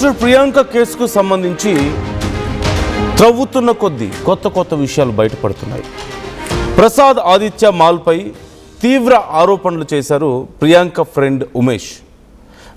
Doctor Priyanka కేసుకు సంబంధించి త్రవ్వుతున్న కొద్దీ కొత్త విషయాలు బయటపడుతున్నాయి. ప్రసాద్ ఆదిత్య మాల్పై తీవ్ర ఆరోపణలు చేశారు ప్రియాంక ఫ్రెండ్ ఉమేష్.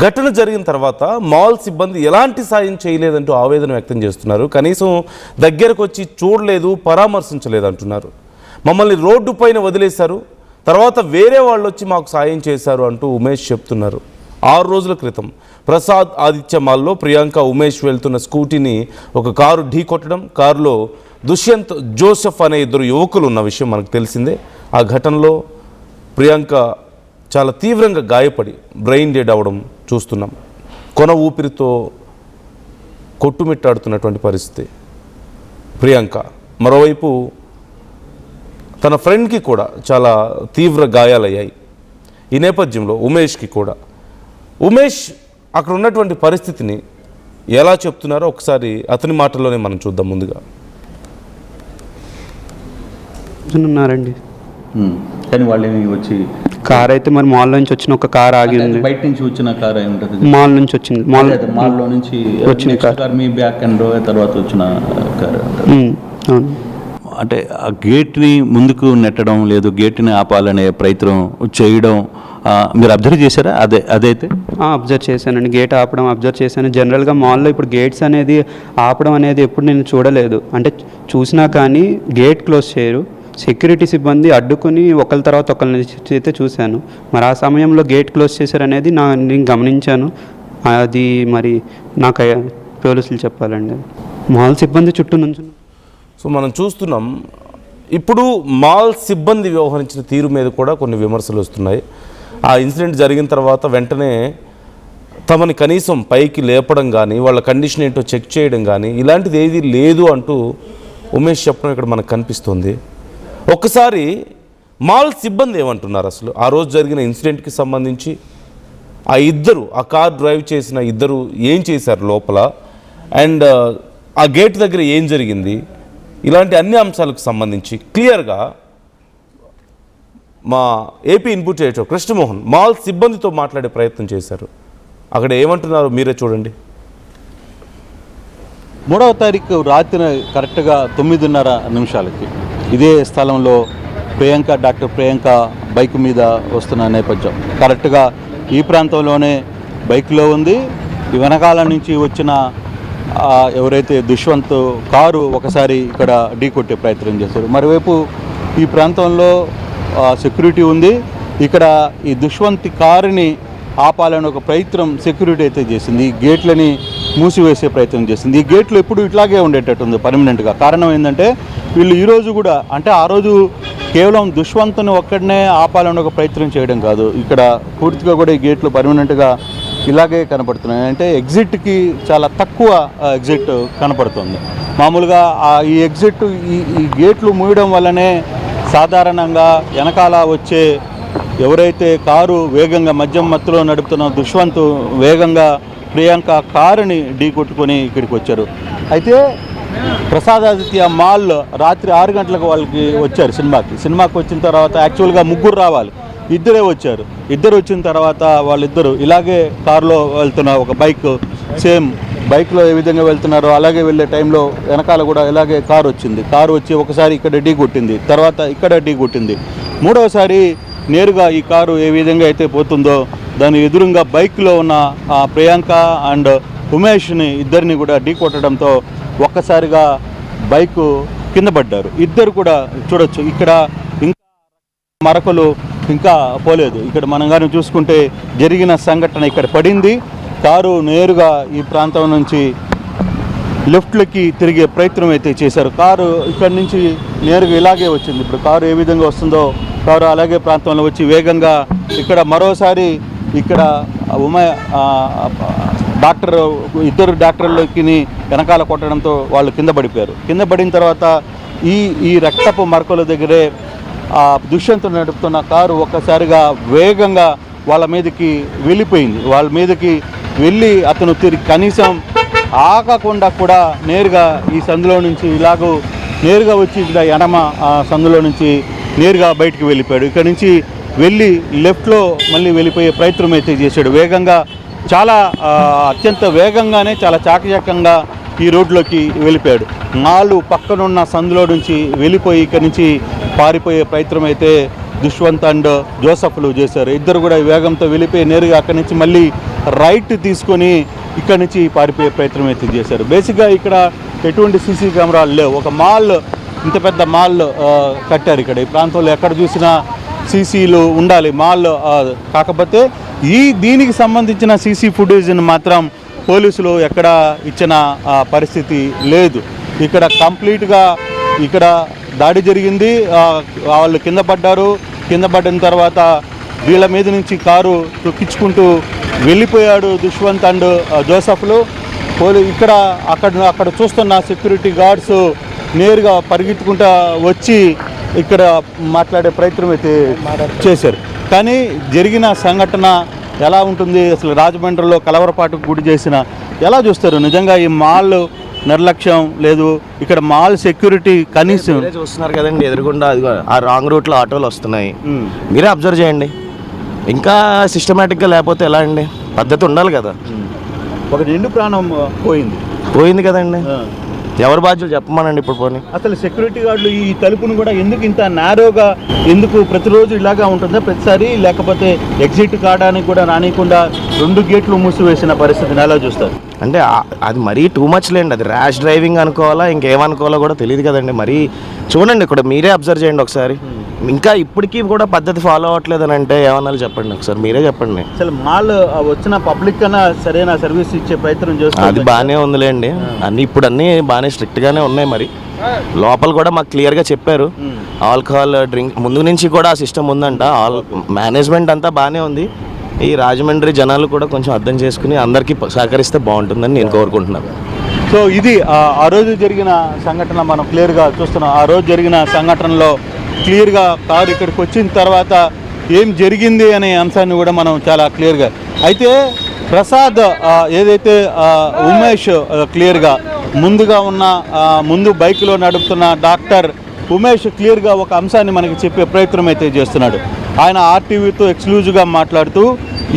ఘటన జరిగిన తర్వాత మాల్ సిబ్బంది ఎలాంటి సాయం చేయలేదంటూ ఆవేదన వ్యక్తం చేస్తున్నారు. కనీసం దగ్గరకు వచ్చి చూడలేదు, పరామర్శించలేదు అంటున్నారు. మమ్మల్ని రోడ్డు పైన వదిలేశారు, తర్వాత వేరే వాళ్ళు వచ్చి మాకు సాయం చేశారు అంటూ ఉమేష్ చెప్తున్నారు. 6 రోజుల క్రితం ప్రసాద్ ఆదిత్య మాల్లో ప్రియాంక ఉమేష్ వెళ్తున్న స్కూటీని ఒక కారు ఢీ కొట్టడం, కారులో దుష్యంత్ జోసెఫ్ అనే 2 యువకులు ఉన్న విషయం మనకు తెలిసిందే. ఆ ఘటనలో ప్రియాంక చాలా తీవ్రంగా గాయపడి బ్రెయిన్ డెడ్ అవ్వడం చూస్తున్నాం. కొన ఊపిరితో కొట్టుమిట్టాడుతున్నటువంటి పరిస్థితి ప్రియాంక. మరోవైపు తన ఫ్రెండ్కి కూడా చాలా తీవ్ర గాయాలయ్యాయి. ఈ నేపథ్యంలో ఉమేష్కి కూడా ఉమేష్ అక్కడ ఉన్నటువంటి పరిస్థితిని ఎలా చెప్తున్నారో ఒకసారి అతని మాటల్లోనే మనం చూద్దాం. ముందుగా ఉన్నారండి, కానీ వాళ్ళు వచ్చి కార్ అయితే మరి మాల్ నుంచి వచ్చిన ఒక కార్ ఆగింది. బయట నుంచి వచ్చిన కార్ అయి ఉంటుంది, మాల్ నుంచి వచ్చింది. మాల్లో నుంచి వచ్చిన కార్ మీ బ్యాక్ అండ్ తర్వాత వచ్చిన కార్. అవును, అంటే ఆ గేట్ని ముందుకు నెట్టడం లేదు, గేట్ని ఆపాలనే ప్రయత్నం చేయడం మీరు అబ్జర్వ్ చేశారా? అదైతే అబ్జర్వ్ చేశానండి. గేట్ ఆపడం అబ్జర్వ్ చేశాను. జనరల్గా మాల్లో ఇప్పుడు గేట్స్ అనేది ఆపడం అనేది ఎప్పుడు నేను చూడలేదు. అంటే చూసినా కానీ గేట్ క్లోజ్ చేయరు, సెక్యూరిటీ సిబ్బంది అడ్డుకుని ఒకరి తర్వాత ఒకరిని అయితే చూశాను. మరి ఆ సమయంలో గేట్ క్లోజ్ చేశారనేది నేను గమనించాను. అది మరి నాకు పోలీసులు చెప్పాలండి. మాల్ సిబ్బంది చుట్టూ నుంచి సో మనం చూస్తున్నాం. ఇప్పుడు మాల్ సిబ్బంది వ్యవహరించిన తీరు మీద కూడా కొన్ని విమర్శలు వస్తున్నాయి. ఆ ఇన్సిడెంట్ జరిగిన తర్వాత వెంటనే తమని కనీసం పైకి లేపడం కానీ, వాళ్ళ కండిషన్ ఏంటో చెక్ చేయడం కానీ ఇలాంటిది ఏది లేదు అంటూ ఉమేష్ చెప్పడం ఇక్కడ మనకు కనిపిస్తుంది. ఒక్కసారి మాల్ సిబ్బంది ఏమంటున్నారు అసలు ఆ రోజు జరిగిన ఇన్సిడెంట్కి సంబంధించి? ఆ కార్ డ్రైవ్ చేసిన 2 ఏం చేశారు లోపల, అండ్ ఆ గేట్ దగ్గర ఏం జరిగింది, ఇలాంటి అన్ని అంశాలకు సంబంధించి క్లియర్గా మా AP input editor Krishnamohan mall సిబ్బందితో మాట్లాడే ప్రయత్నం చేశారు. అక్కడ ఏమంటున్నారు మీరే చూడండి. 3వ తారీఖు రాత్రి కరెక్ట్గా 9:30 ఇదే స్థలంలో డాక్టర్ ప్రియాంక బైక్ మీద వస్తున్న నేపథ్యం కరెక్ట్గా ఈ ప్రాంతంలోనే బైక్లో ఉంది. ఈ వెనకాల నుంచి వచ్చిన ఎవరైతే దుష్వంత్ కారు ఒకసారి ఇక్కడ ఢీ కొట్టే ప్రయత్నం చేశారు. మరోవైపు ఈ ప్రాంతంలో సెక్యూరిటీ ఉంది. ఇక్కడ ఈ దుష్వంత్ కారుని ఆపాలని ఒక ప్రయత్నం సెక్యూరిటీ అయితే చేసింది. ఈ గేట్లని మూసివేసే ప్రయత్నం చేసింది. ఈ గేట్లు ఎప్పుడు ఇట్లాగే ఉండేటట్టుంది పర్మనెంట్గా. కారణం ఏంటంటే వీళ్ళు ఈరోజు కూడా, అంటే ఆ రోజు కేవలం దుష్వంత్ని ఒక్కడనే ఆపాలని ఒక ప్రయత్నం చేయడం కాదు, ఇక్కడ పూర్తిగా కూడా ఈ గేట్లు పర్మనెంట్గా ఇలాగే కనపడుతున్నాయి. అంటే ఎగ్జిట్కి చాలా తక్కువ ఎగ్జిట్ కనపడుతుంది. మామూలుగా ఈ ఎగ్జిట్ ఈ గేట్లు మూయడం వల్లనే సాధారణంగా వెనకాల వచ్చే ఎవరైతే కారు వేగంగా మద్యం మత్తులో నడుపుతున్న దుష్వంత్ వేగంగా ప్రియాంక కారుని ఢీ కొట్టుకొని ఇక్కడికి వచ్చారు. అయితే ప్రసాద్ ఆదిత్య మాల్ రాత్రి 6 గంటలకు వాళ్ళకి వచ్చారు సినిమాకి వచ్చిన తర్వాత యాక్చువల్గా 3 రావాలి, 2 వచ్చారు. 2 వచ్చిన తర్వాత వాళ్ళిద్దరూ ఇలాగే కారులో వెళ్తున్న ఒక బైక్, సేమ్ బైక్లో ఏ విధంగా వెళ్తున్నారో అలాగే వెళ్ళే టైంలో వెనకాల కూడా ఇలాగే కారు వచ్చింది. కారు వచ్చి ఒకసారి ఇక్కడ ఢీ కొట్టింది, తర్వాత ఇక్కడ ఢీ కొట్టింది. 3వసారి నేరుగా ఈ కారు ఏ విధంగా అయితే పోతుందో దాని ఎదురుగా బైక్లో ఉన్న ప్రియాంక అండ్ ఉమేష్ని ఇద్దరిని కూడా ఢీ కొట్టడంతో ఒక్కసారిగా బైకు కింద పడ్డారు. 2 కూడా చూడొచ్చు. ఇక్కడ ఇంకా మరకలు ఇంకా పోలేదు. ఇక్కడ మనం కానీ చూసుకుంటే జరిగిన సంఘటన ఇక్కడ పడింది. కారు నేరుగా ఈ ప్రాంతం నుంచి లెఫ్ట్లకి తిరిగే ప్రయత్నం అయితే చేశారు. కారు ఇక్కడి నుంచి నేరుగా ఇలాగే వచ్చింది. ఇప్పుడు కారు ఏ విధంగా వస్తుందో కారు అలాగే ప్రాంతంలో వచ్చి వేగంగా ఇక్కడ మరోసారి ఇక్కడ ఇద్దరు డాక్టర్లకి వెనకాల కొట్టడంతో వాళ్ళు కింద పడిపోయారు. కింద పడిన తర్వాత ఈ రక్తపు మరకల దగ్గరే దుష్యంత్ నడుపుతున్న కారు ఒక్కసారిగా వేగంగా వాళ్ళ మీదకి వెళ్ళిపోయింది. వాళ్ళ మీదకి వెళ్ళి అతను తిరిగి కనీసం ఆగకుండా కూడా నేరుగా ఈ సందులో నుంచి ఇలాగూ నేరుగా వచ్చి ఇక్కడ ఎడమ సందులో నుంచి నేరుగా బయటికి వెళ్ళిపోయాడు. ఇక్కడ నుంచి వెళ్ళి లెఫ్ట్లో మళ్ళీ వెళ్ళిపోయే ప్రయత్నం అయితే చేశాడు. వేగంగా చాలా అత్యంత వేగంగానే చాలా చాకచక్యంగా ఈ రోడ్లోకి వెళ్ళిపోయాడు. మాలు పక్కనున్న సందులో నుంచి వెళ్ళిపోయి ఇక్కడి నుంచి పారిపోయే ప్రయత్నం అయితే దుష్వంత్ అండ్ జోసఫ్లు చేశారు. ఇద్దరు కూడా వేగంతో వెళ్ళిపోయి నేరుగా అక్కడి నుంచి మళ్ళీ రైట్ తీసుకొని ఇక్కడి నుంచి పారిపోయే ప్రయత్నం అయితే చేశారు. బేసిక్గా ఇక్కడ ఎటువంటి సీసీ కెమెరాలు లేవు. ఒక మాల్, ఇంత పెద్ద మాల్ కట్టారు ఇక్కడ. ఈ ప్రాంతంలో ఎక్కడ చూసినా సీసీలు ఉండాలి మాల్. కాకపోతే దీనికి సంబంధించిన సీసీ ఫుటేజ్ని మాత్రం పోలీసులు ఎక్కడ ఇచ్చిన పరిస్థితి లేదు. ఇక్కడ కంప్లీట్గా ఇక్కడ దాడి జరిగింది, వాళ్ళు కింద పడ్డారు. కింద పడిన తర్వాత వీళ్ళ మీద నుంచి కారు తొక్కించుకుంటూ వెళ్ళిపోయాడు దుష్వంత్ అండ్ జోసఫ్లు. ఇక్కడ అక్కడ చూస్తున్న సెక్యూరిటీ గార్డ్స్ నేరుగా పరిగెత్తుకుంటూ వచ్చి ఇక్కడ మాట్లాడే ప్రయత్నం అయితే చేశారు. కానీ జరిగిన సంఘటన ఎలా ఉంటుంది, అసలు రాజమండ్రిలో కలవరపాటుకు గురి చేసిన ఎలా చూస్తారు? నిజంగా ఈ మాల్ నిర్లక్ష్యం లేదు, ఇక్కడ మాల్ సెక్యూరిటీ కనీసం చూస్తున్నారు కదండి, ఎదురుగుండా ఆ రాంగ్ రూట్లో ఆటోలు వస్తున్నాయి. మీరే అబ్జర్వ్ చేయండి. ఇంకా సిస్టమేటిక్గా లేకపోతే ఎలా అండి? పద్ధతి ఉండాలి కదా. ఒక నిండు ప్రాణం పోయింది కదండి. ఎవరు బాధ్యులు చెప్పమనండి ఇప్పుడు పోనీ. అసలు సెక్యూరిటీ గార్డులు ఈ తలుపును కూడా ఎందుకు ఇంత నారోగా, ఎందుకు ప్రతిరోజు ఇలాగా ఉంటుందా ప్రతిసారి? లేకపోతే ఎగ్జిట్ కావడానికి కూడా రానియకుండా 2 గేట్లు మూసివేసిన పరిస్థితిని ఎలా చూస్తారు? అంటే అది మరీ టూ మచ్ లేండి. అది ర్యాష్ డ్రైవింగ్ అనుకోవాలా ఇంకేమనుకోవాలో కూడా తెలియదు కదండి. మరీ చూడండి, ఇక్కడ మీరే అబ్జర్వ్ చేయండి ఒకసారి. ఇంకా ఇప్పటికీ కూడా పద్ధతి ఫాలో అవ్వట్లేదు అని అంటే ఏమన్నా చెప్పండి ఒకసారి, మీరే చెప్పండి. అసలు మాల్ వచ్చిన పబ్లిక్ కన్నా సరైన సర్వీస్ ఇచ్చే ప్రయత్నం చేస్తారు. అది బాగానే ఉందిలేండి, ఇప్పుడు అన్నీ బాగానే స్ట్రిక్ట్గానే ఉన్నాయి. మరి లోపల కూడా మాకు క్లియర్గా చెప్పారు ఆల్కహాల్ డ్రింక్ ముందు నుంచి కూడా ఆ సిస్టమ్ ఉందంట. మేనేజ్మెంట్ అంతా బాగానే ఉంది. ఈ రాజమండ్రి జనాలు కూడా కొంచెం అర్థం చేసుకుని అందరికీ సహకరిస్తే బాగుంటుందని నేను కోరుకుంటున్నాను. సో ఇది ఆ రోజు జరిగిన సంఘటన మనం క్లియర్గా చూస్తున్నాం. ఆ రోజు జరిగిన సంఘటనలో క్లియర్గా కారు ఇక్కడికి వచ్చిన తర్వాత ఏం జరిగింది అనే అంశాన్ని కూడా మనం చాలా క్లియర్గా. అయితే ప్రసాద్ ఏదైతే ఉమేష్ క్లియర్గా ముందుగా ఉన్న ముందు బైక్లో నడుపుతున్న డాక్టర్ ఉమేష్ క్లియర్గా ఒక అంశాన్ని మనకి చెప్పే ప్రయత్నం అయితే చేస్తున్నాడు. ఆయన ఆర్టీవీతో ఎక్స్క్లూజివ్గా మాట్లాడుతూ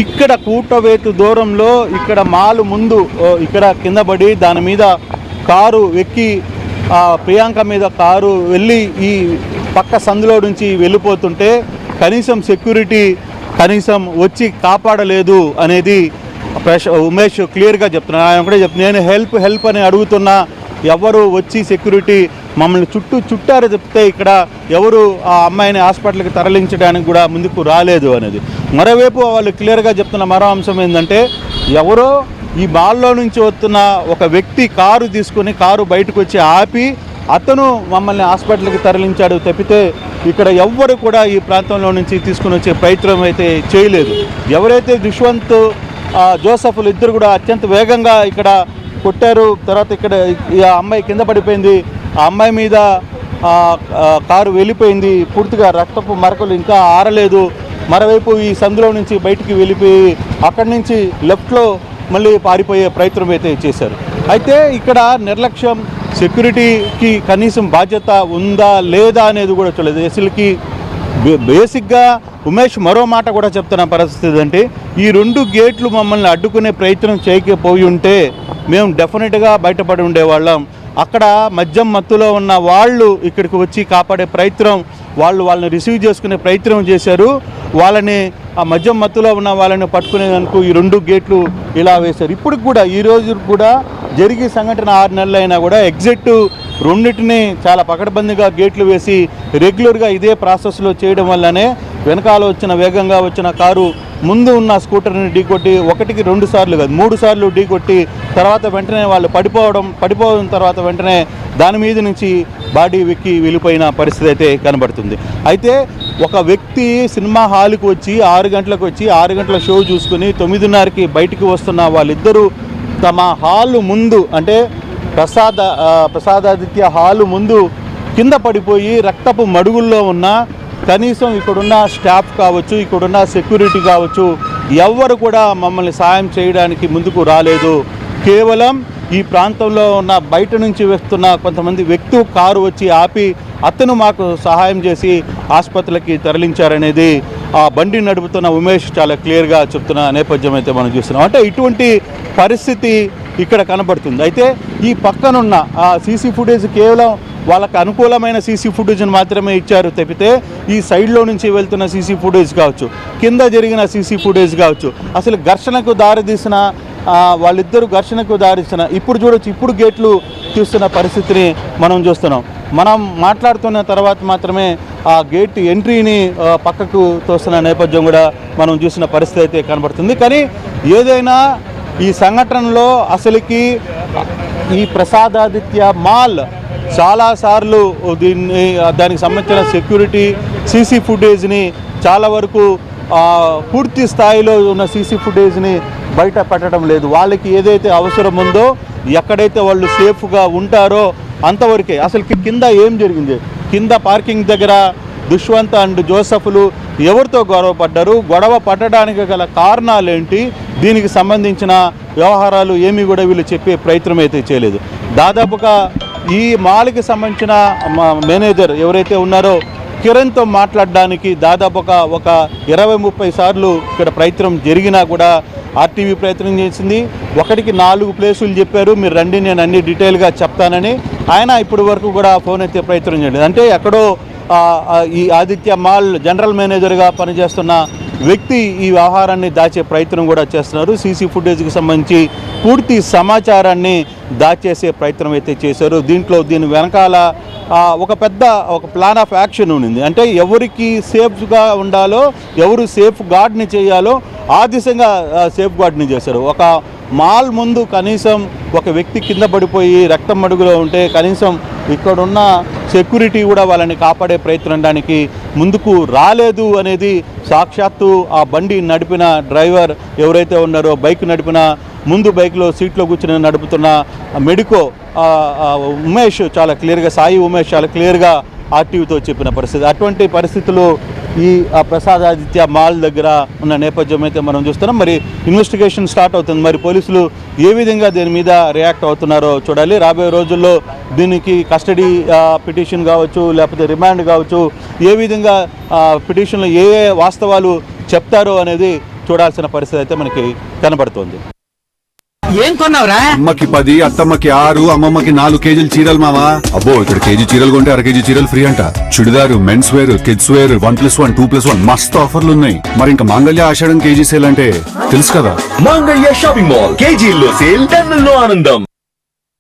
ఇక్కడ కూటవేతు దూరంలో ఇక్కడ మాలు ముందు ఇక్కడ కింద పడి దాని మీద కారు ఎక్కి ప్రియాంక మీద కారు వెళ్ళి ఈ పక్క సందులో నుంచి వెళ్ళిపోతుంటే కనీసం సెక్యూరిటీ కనీసం వచ్చి కాపాడలేదు అనేది ఉమేష్ క్లియర్గా చెప్తున్నాడు. ఆయన కూడా నేను హెల్ప్ అని అడుగుతున్నా, ఎవరు వచ్చి సెక్యూరిటీ మమ్మల్ని చుట్టారు చెప్తే ఇక్కడ ఎవరు ఆ అమ్మాయిని హాస్పిటల్కి తరలించడానికి కూడా ముందుకు రాలేదు అనేది. మరోవైపు వాళ్ళు క్లియర్గా చెప్తున్న మరో అంశం ఏంటంటే, ఎవరో ఈ మాల్లో నుంచి వస్తున్న ఒక వ్యక్తి కారు తీసుకుని కారు బయటకు వచ్చి ఆపి అతను మమ్మల్ని హాస్పిటల్కి తరలించాడు తప్పితే ఇక్కడ ఎవ్వరు కూడా ఈ ప్రాంతంలో నుంచి తీసుకుని వచ్చే ప్రయత్నం అయితే చేయలేదు. ఎవరైతే దుష్వంత్ జోసఫ్లు ఇద్దరు కూడా అత్యంత వేగంగా ఇక్కడ కొట్టారు. తర్వాత ఇక్కడ ఈ అమ్మాయి కింద పడిపోయింది, ఆ అమ్మాయి మీద కారు వెళ్ళిపోయింది, పూర్తిగా రక్తపు మరకలు ఇంకా ఆరలేదు. మరోవైపు ఈ సందులో నుంచి బయటికి వెళ్ళిపోయి అక్కడి నుంచి లెఫ్ట్లో మళ్ళీ పారిపోయే ప్రయత్నం అయితే చేశారు. అయితే ఇక్కడ నిర్లక్ష్యం, సెక్యూరిటీకి కనీసం బాధ్యత ఉందా లేదా అనేది కూడా చూడలేదు. అసలుకి బేసిక్గా ఉమేష్ మరో మాట కూడా చెప్తున్న పరిస్థితి అంటే, ఈ 2 గేట్లు మమ్మల్ని అడ్డుకునే ప్రయత్నం చేయకపోయి ఉంటే మేము డెఫినెట్గా బయటపడి ఉండేవాళ్ళం. అక్కడ మద్యం మత్తులో ఉన్న వాళ్ళు ఇక్కడికి వచ్చి కాపాడే ప్రయత్నం, వాళ్ళని రిసీవ్ చేసుకునే ప్రయత్నం చేశారు. వాళ్ళని ఆ మద్యం మత్తులో ఉన్న వాళ్ళని పట్టుకునేందుకు ఈ 2 గేట్లు ఇలా వేశారు. ఇప్పుడు కూడా ఈరోజు కూడా జరిగే సంఘటన 6 నెలలు అయినా కూడా ఎగ్జిట్ 2టిని చాలా పకడ్బందీగా గేట్లు వేసి రెగ్యులర్గా ఇదే ప్రాసెస్లో చేయడం వల్లనే వెనకాల వచ్చిన వేగంగా వచ్చిన కారు ముందు ఉన్న స్కూటర్ని ఢీకొట్టి 1కి 2 సార్లు కాదు 3 సార్లు ఢీకొట్టి తర్వాత వెంటనే వాళ్ళు పడిపోవడం తర్వాత వెంటనే దాని మీద నుంచి బాడీ వెక్కి వెళ్ళిపోయిన పరిస్థితి అయితే కనబడుతుంది. అయితే ఒక వ్యక్తి సినిమా హాల్కి వచ్చి 6 గంటలకు వచ్చి 6 గంటల షో చూసుకుని 9:30కి బయటికి వస్తున్న వాళ్ళిద్దరూ తమ హాలు ముందు అంటే ప్రసాదాదిత్య హాలు ముందు కింద పడిపోయి రక్తపు మడుగుల్లో ఉన్న కనీసం ఇక్కడున్న స్టాఫ్ కావచ్చు, ఇక్కడున్న సెక్యూరిటీ కావచ్చు, ఎవ్వరు కూడా మమ్మల్ని సాయం చేయడానికి ముందుకు రాలేదు. కేవలం ఈ ప్రాంతంలో ఉన్న బయట నుంచి వస్తున్న కొంతమంది వ్యక్తులు కారు వచ్చి ఆపి అతను మాకు సహాయం చేసి ఆసుపత్రికి తరలించారనేది ఆ బండి నడుపుతున్న ఉమేష్ చాలా క్లియర్గా చెప్తున్న నేపథ్యం అయితే మనం చూస్తున్నాం. అంటే ఇటువంటి పరిస్థితి ఇక్కడ కనబడుతుంది. అయితే ఈ పక్కనున్న ఆ సీసీ ఫుటేజ్ కేవలం వాళ్ళకు అనుకూలమైన సీసీ ఫుటేజ్ని మాత్రమే ఇచ్చారు తప్పితే ఈ సైడ్లో నుంచి వెళ్తున్న సీసీ ఫుటేజ్ కావచ్చు, కింద జరిగిన సీసీ ఫుటేజ్ కావచ్చు, అసలు ఘర్షణకు దారితీసిన వాళ్ళిద్దరూ ఘర్షణకు దారిస్తున్న ఇప్పుడు చూడొచ్చు, ఇప్పుడు గేట్లు తీస్తున్న పరిస్థితిని మనం చూస్తున్నాం. మనం మాట్లాడుతున్న తర్వాత మాత్రమే ఆ గేట్ ఎంట్రీని పక్కకు తోస్తున్న నేపథ్యం కూడా మనం చూసిన పరిస్థితి అయితే కనబడుతుంది. కానీ ఏదైనా ఈ సంఘటనలో అసలుకి ఈ ప్రసాదాదిత్య మాల్ చాలాసార్లు దానికి సంబంధించిన సెక్యూరిటీ సీసీ ఫుటేజ్ని చాలా వరకు పూర్తి స్థాయిలో ఉన్న సీసీ ఫుటేజ్ని బయట పెట్టడం లేదు. వాళ్ళకి ఏదైతే అవసరం ఉందో, ఎక్కడైతే వాళ్ళు సేఫ్గా ఉంటారో అంతవరకే. అసలు కింద ఏం జరిగింది, కింద పార్కింగ్ దగ్గర దుష్వంత్ అండ్ జోసఫ్లు ఎవరితో గొడవ పడడానికి గల కారణాలు ఏంటి, దీనికి సంబంధించిన వ్యవహారాలు ఏమీ కూడా వీళ్ళు చెప్పే ప్రయత్నం అయితే చేయలేదు. దాదాపుగా ఈ మాల్కి సంబంధించిన మేనేజర్ ఎవరైతే ఉన్నారో కిరణ్తో మాట్లాడడానికి దాదాపుగా ఒక 20-30 సార్లు ఇక్కడ ప్రయత్నం జరిగినా కూడా ఆర్టీవీ ప్రయత్నం చేసింది. 1కి 4 ప్లేసులు చెప్పారు, మీరు రండి నేను అన్ని డీటెయిల్గా చెప్తానని. ఆయన ఇప్పటి వరకు కూడా ఫోన్ ఎత్తే ప్రయత్నం చేయలేదు. అంటే ఎక్కడో ఈ ఆదిత్య మాల్ జనరల్ మేనేజర్గా పనిచేస్తున్న వ్యక్తి ఈ వ్యవహారాన్ని దాచే ప్రయత్నం కూడా చేస్తున్నారు. సీసీ ఫుటేజ్కి సంబంధించి పూర్తి సమాచారాన్ని దాచేసే ప్రయత్నం అయితే చేశారు. దీని వెనకాల ఒక పెద్ద ప్లాన్ ఆఫ్ యాక్షన్ ఉంది. అంటే ఎవరికి సేఫ్గా ఉండాలో, ఎవరు సేఫ్ గార్డ్ని చేయాలో ఆ దిశగా సేఫ్ గార్డ్ని చేశారు. ఒక మాల్ ముందు కనీసం ఒక వ్యక్తి కింద పడిపోయి రక్తం మడుగులో ఉంటే కనీసం ఇక్కడున్న సెక్యూరిటీ కూడా వాళ్ళని కాపాడే ప్రయత్నానికి ముందుకు రాలేదు అనేది సాక్షాత్తు ఆ బండి నడిపిన డ్రైవర్ ఎవరైతే ఉన్నారో, బైక్ నడిపిన ముందు బైక్లో సీట్లో కూర్చుని నడుపుతున్న మెడికో ఉమేష్ చాలా క్లియర్గా, సాయి ఉమేష్ చాలా క్లియర్గా ఆర్టీవీతో చెప్పిన పరిస్థితి. అటువంటి పరిస్థితులు ఈ ప్రసాదాదిత్య మాల్ దగ్గర ఉన్న నేపథ్యం అయితే మనం చూస్తున్నాం. మరి ఇన్వెస్టిగేషన్ స్టార్ట్ అవుతుంది. మరి పోలీసులు ఏ విధంగా దీని మీద రియాక్ట్ అవుతున్నారో చూడాలి. రాబోయే రోజుల్లో దీనికి కస్టడీ పిటిషన్ కావచ్చు, లేకపోతే రిమాండ్ కావచ్చు, ఏ విధంగా పిటిషన్లో ఏ వాస్తవాలు చెప్తారో అనేది చూడాల్సిన పరిస్థితి అయితే మనకి కనబడుతోంది. ఏం కొన్నావురా? అమ్మకి 10, అత్తమ్మకి 6, అమ్మమ్మకి 4 కేజీలు చీరలు మావా. అబ్బో, ఇక్కడ కేజీ చీరలు కొంటే 1/2 కేజీ చీరలు ఫ్రీ అంట. Churidar, men's wear, kids wear 1+1, 2+1 మస్తు ఆఫర్లు ఉన్నాయి. మరి ఇంకా మాంగళ్య ఆషాఢం కేజీ సేల్ అంటే తెలుసు కదా. మాంగళ్య షాపింగ్ మాల్ కేజీల్లో సేల్, టన్నుల్లో ఆనందం.